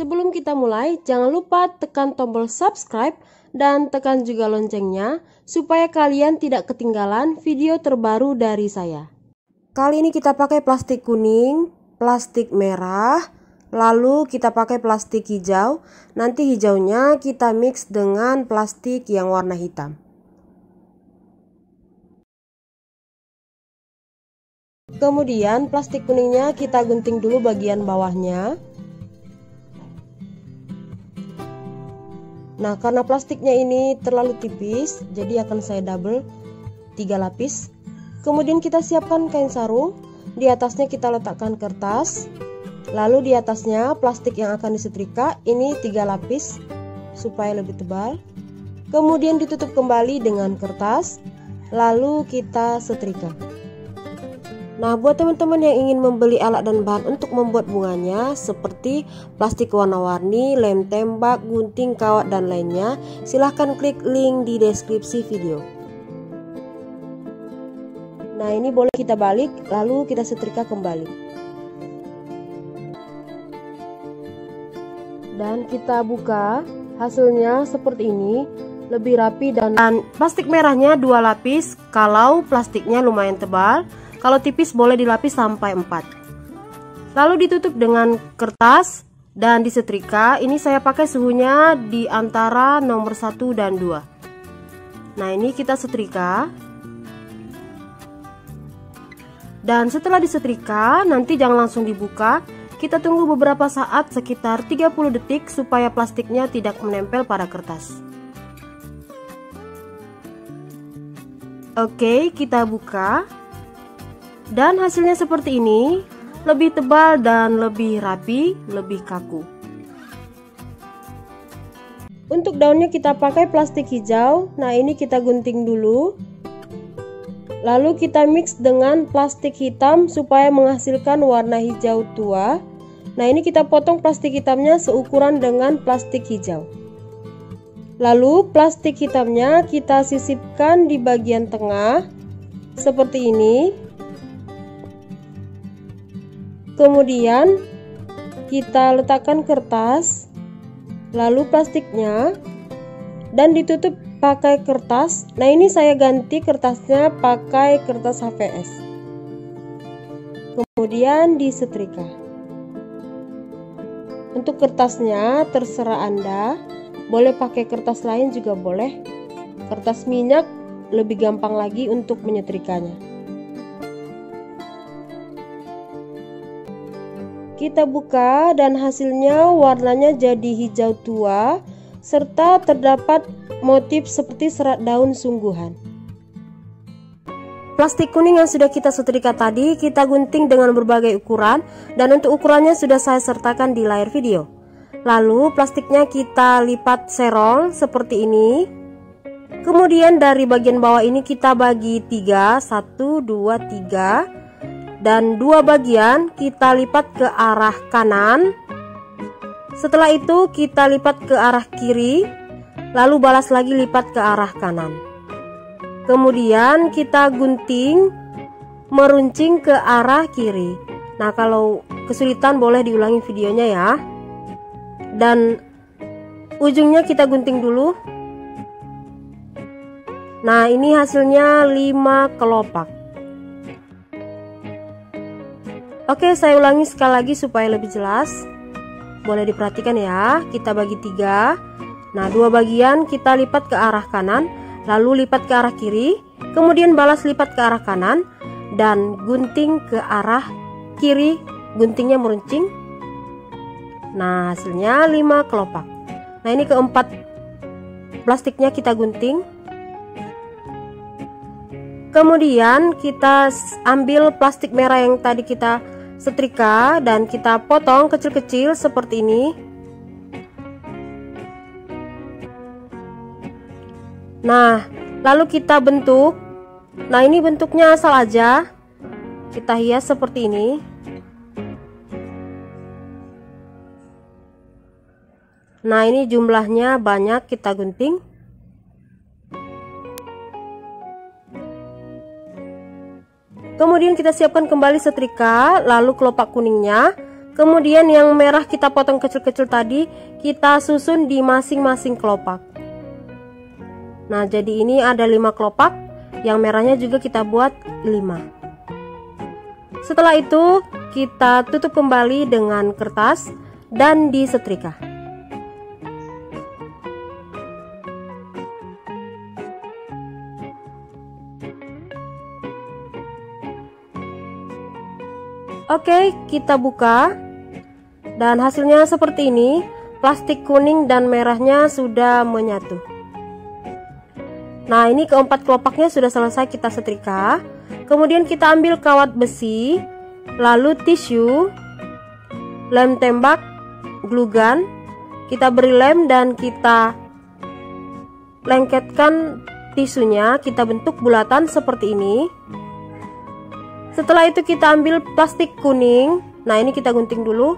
Sebelum kita mulai, jangan lupa tekan tombol subscribe dan tekan juga loncengnya supaya kalian tidak ketinggalan video terbaru dari saya. Kali ini kita pakai plastik kuning, plastik merah, lalu kita pakai plastik hijau. Nanti hijaunya kita mix dengan plastik yang warna hitam. Kemudian plastik kuningnya kita gunting dulu bagian bawahnya. Nah, karena plastiknya ini terlalu tipis, jadi akan saya double 3 lapis. Kemudian kita siapkan kain sarung. Di atasnya kita letakkan kertas. Lalu di atasnya plastik yang akan disetrika, ini 3 lapis supaya lebih tebal. Kemudian ditutup kembali dengan kertas. Lalu kita setrika. Nah, buat teman-teman yang ingin membeli alat dan bahan untuk membuat bunganya seperti plastik warna-warni, lem tembak, gunting, kawat, dan lainnya, silahkan klik link di deskripsi video. Nah, ini boleh kita balik, lalu kita setrika kembali. Dan kita buka, hasilnya seperti ini, lebih rapi dan plastik merahnya 2 lapis kalau plastiknya lumayan tebal. Kalau tipis boleh dilapis sampai 4. Lalu ditutup dengan kertas dan disetrika. Ini saya pakai suhunya di antara nomor 1 dan 2. Nah, ini kita setrika. Dan setelah disetrika, nanti jangan langsung dibuka. Kita tunggu beberapa saat, sekitar 30 detik supaya plastiknya tidak menempel pada kertas. Oke, kita buka. Dan hasilnya seperti ini, lebih tebal dan lebih rapi, lebih kaku. Untuk daunnya kita pakai plastik hijau. Nah, ini kita gunting dulu. Lalu kita mix dengan plastik hitam supaya menghasilkan warna hijau tua. Nah, ini kita potong plastik hitamnya seukuran dengan plastik hijau. Lalu plastik hitamnya kita sisipkan di bagian tengah seperti ini. Kemudian kita letakkan kertas, lalu plastiknya, dan ditutup pakai kertas. Nah, ini saya ganti kertasnya pakai kertas HVS. Kemudian disetrika. Untuk kertasnya terserah Anda, boleh pakai kertas lain juga boleh. Kertas minyak lebih gampang lagi untuk menyetrikanya. Kita buka dan hasilnya warnanya jadi hijau tua serta terdapat motif seperti serat daun sungguhan. Plastik kuning yang sudah kita setrika tadi kita gunting dengan berbagai ukuran dan untuk ukurannya sudah saya sertakan di layar video. Lalu plastiknya kita lipat serong seperti ini. Kemudian dari bagian bawah ini kita bagi 3, 1, 2, 3. Dan 2 bagian kita lipat ke arah kanan. Setelah itu kita lipat ke arah kiri, lalu balas lagi lipat ke arah kanan. Kemudian kita gunting meruncing ke arah kiri. Nah, kalau kesulitan boleh diulangi videonya ya. Dan ujungnya kita gunting dulu. Nah, ini hasilnya 5 kelopak. Oke, saya ulangi sekali lagi supaya lebih jelas. Boleh diperhatikan ya, kita bagi 3. Nah, 2 bagian kita lipat ke arah kanan, lalu lipat ke arah kiri, kemudian balas lipat ke arah kanan, dan gunting ke arah kiri, guntingnya meruncing. Nah, hasilnya 5 kelopak. Nah, ini keempat plastiknya kita gunting. Kemudian kita ambil plastik merah yang tadi kita setrika dan kita potong kecil-kecil seperti ini. Nah, lalu kita bentuk. Nah, ini bentuknya asal aja. Kita hias seperti ini. Nah, ini jumlahnya banyak kita gunting. Kemudian kita siapkan kembali setrika, lalu kelopak kuningnya. Kemudian yang merah kita potong kecil-kecil tadi, kita susun di masing-masing kelopak. Nah, jadi ini ada 5 kelopak, yang merahnya juga kita buat 5. Setelah itu, kita tutup kembali dengan kertas dan disetrika. Oke, kita buka dan hasilnya seperti ini. Plastik kuning dan merahnya sudah menyatu. Nah, ini keempat kelopaknya sudah selesai kita setrika. Kemudian kita ambil kawat besi, lalu tisu, lem tembak, glue gun. Kita beri lem dan kita lengketkan tisunya, kita bentuk bulatan seperti ini. Setelah itu kita ambil plastik kuning. Nah, ini kita gunting dulu.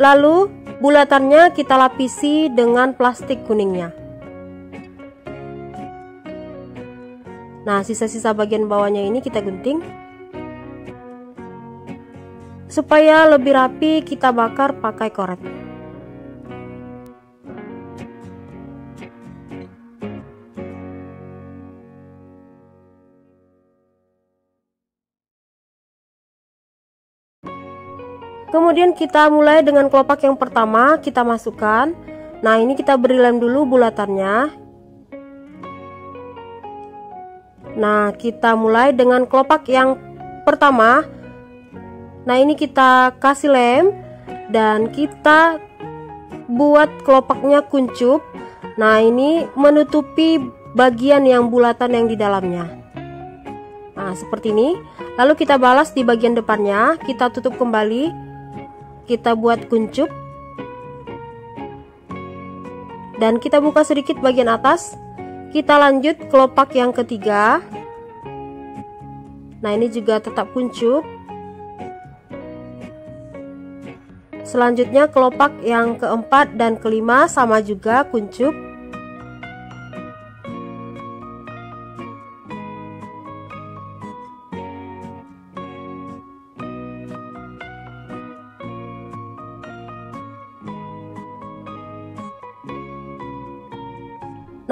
Lalu bulatannya kita lapisi dengan plastik kuningnya. Nah, sisa-sisa bagian bawahnya ini kita gunting. Supaya lebih rapi, kita bakar pakai korek. Kemudian kita mulai dengan kelopak yang pertama, kita masukkan. Nah, ini kita beri lem dulu bulatannya. Nah, kita mulai dengan kelopak yang pertama. Nah, ini kita kasih lem dan kita buat kelopaknya kuncup. Nah, ini menutupi bagian yang bulatan yang di dalamnya. Nah, seperti ini. Lalu kita balas di bagian depannya, kita tutup kembali. Kita buat kuncup dan kita buka sedikit bagian atas. Kita lanjut kelopak yang ketiga. Nah, ini juga tetap kuncup. Selanjutnya kelopak yang keempat dan kelima sama juga kuncup.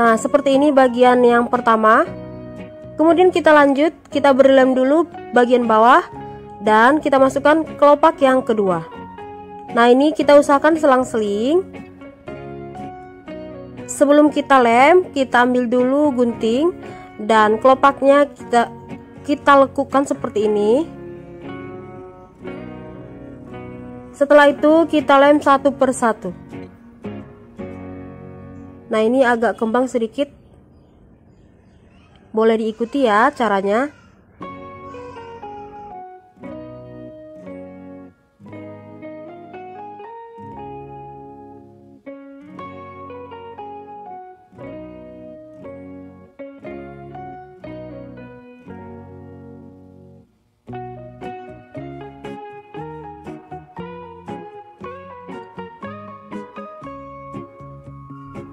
Nah, seperti ini bagian yang pertama. Kemudian kita lanjut, kita beri lem dulu bagian bawah dan kita masukkan kelopak yang kedua. Nah, ini kita usahakan selang-seling. Sebelum kita lem, kita ambil dulu gunting dan kelopaknya kita lekukan seperti ini. Setelah itu kita lem satu per satu. Nah, ini agak kembang sedikit. Boleh diikuti ya caranya.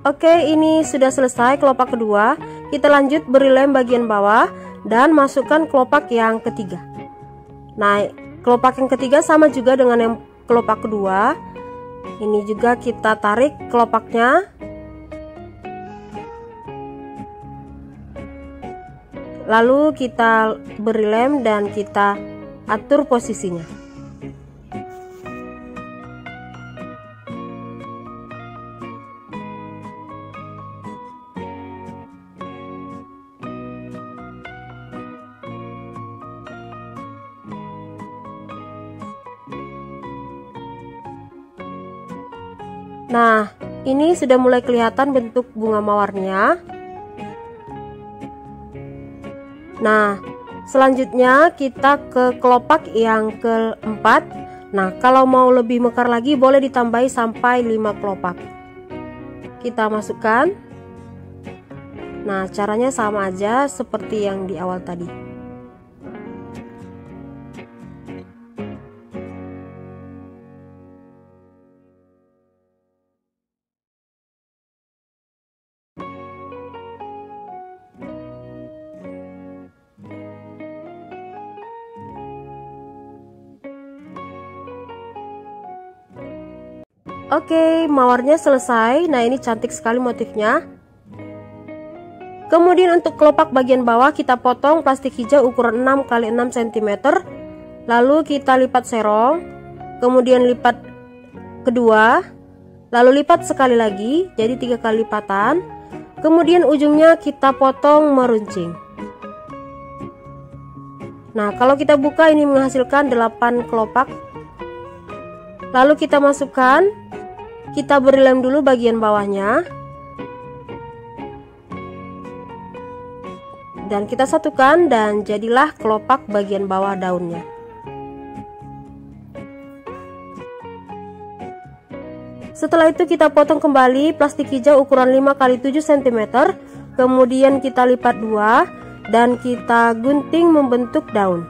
Oke, ini sudah selesai kelopak kedua. Kita lanjut beri lem bagian bawah dan masukkan kelopak yang ketiga. Nah, kelopak yang ketiga sama juga dengan yang kelopak kedua. Ini juga kita tarik kelopaknya. Lalu kita beri lem dan kita atur posisinya. Nah, ini sudah mulai kelihatan bentuk bunga mawarnya. Nah, selanjutnya kita ke kelopak yang keempat. Nah, kalau mau lebih mekar lagi boleh ditambahi sampai 5 kelopak. Kita masukkan. Nah, caranya sama aja seperti yang di awal tadi. Oke, mawarnya selesai. Nah, ini cantik sekali motifnya. Kemudian untuk kelopak bagian bawah kita potong plastik hijau ukuran 6 x 6 cm. Lalu kita lipat serong, kemudian lipat kedua, lalu lipat sekali lagi, jadi 3 kali lipatan. Kemudian ujungnya kita potong meruncing. Nah, kalau kita buka ini menghasilkan 8 kelopak. Lalu kita masukkan, kita beri lem dulu bagian bawahnya. Dan kita satukan dan jadilah kelopak bagian bawah daunnya. Setelah itu kita potong kembali plastik hijau ukuran 5 x 7 cm. Kemudian kita lipat 2 dan kita gunting membentuk daun.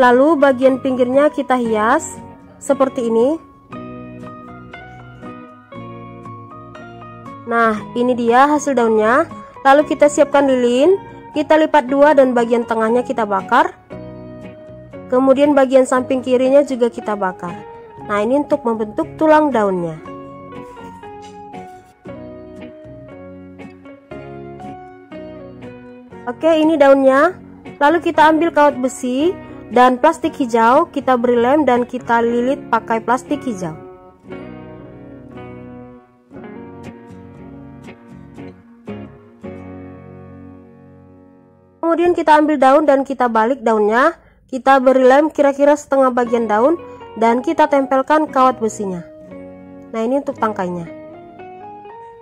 Lalu bagian pinggirnya kita hias seperti ini. Nah, ini dia hasil daunnya. Lalu kita siapkan lilin. Kita lipat 2 dan bagian tengahnya kita bakar. Kemudian bagian samping kirinya juga kita bakar. Nah, ini untuk membentuk tulang daunnya. Oke, ini daunnya. Lalu kita ambil kawat besi dan plastik hijau, kita beri lem dan kita lilit pakai plastik hijau. Kemudian kita ambil daun dan kita balik daunnya. Kita beri lem kira-kira setengah bagian daun dan kita tempelkan kawat besinya. Nah, ini untuk tangkainya.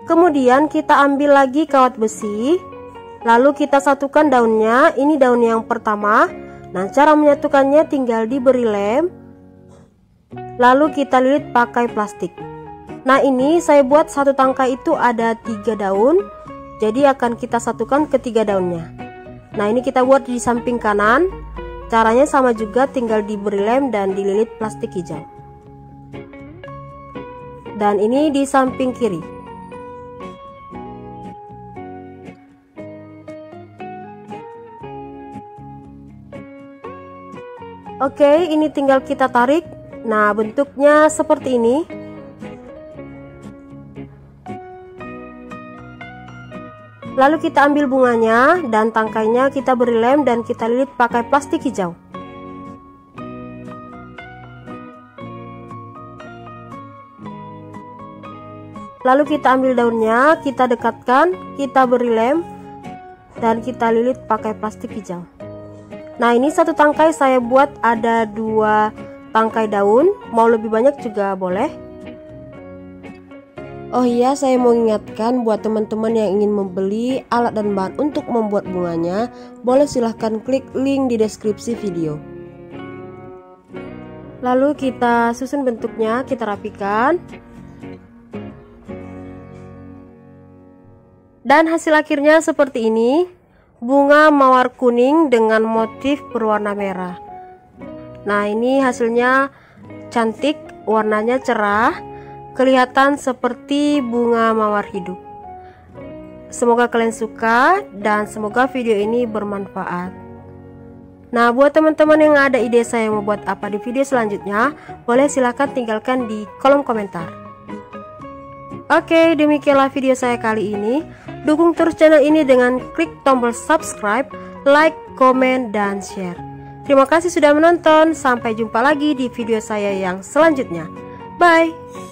Kemudian kita ambil lagi kawat besi, lalu kita satukan daunnya. Ini daun yang pertama. Nah, cara menyatukannya tinggal diberi lem, lalu kita lilit pakai plastik. Nah, ini saya buat satu tangkai itu ada 3 daun, jadi akan kita satukan ketiga daunnya. Nah, ini kita buat di samping kanan. Caranya sama juga, tinggal diberi lem dan dililit plastik hijau. Dan ini di samping kiri. Oke, ini tinggal kita tarik. Nah, bentuknya seperti ini. Lalu kita ambil bunganya dan tangkainya, kita beri lem dan kita lilit pakai plastik hijau. Lalu kita ambil daunnya, kita dekatkan, kita beri lem dan kita lilit pakai plastik hijau. Nah, ini satu tangkai saya buat ada 2 tangkai daun, mau lebih banyak juga boleh. Oh iya, saya mau ingatkan buat teman-teman yang ingin membeli alat dan bahan untuk membuat bunganya, boleh silahkan klik link di deskripsi video. Lalu kita susun bentuknya, kita rapikan. Dan hasil akhirnya seperti ini, bunga mawar kuning dengan motif berwarna merah. Nah, ini hasilnya cantik, warnanya cerah, kelihatan seperti bunga mawar hidup. Semoga kalian suka dan semoga video ini bermanfaat. Nah, buat teman-teman yang ada ide saya mau buat apa di video selanjutnya, boleh silahkan tinggalkan di kolom komentar. Oke, demikianlah video saya kali ini. Dukung terus channel ini dengan klik tombol subscribe, like, komen, dan share. Terima kasih sudah menonton. Sampai jumpa lagi di video saya yang selanjutnya. Bye.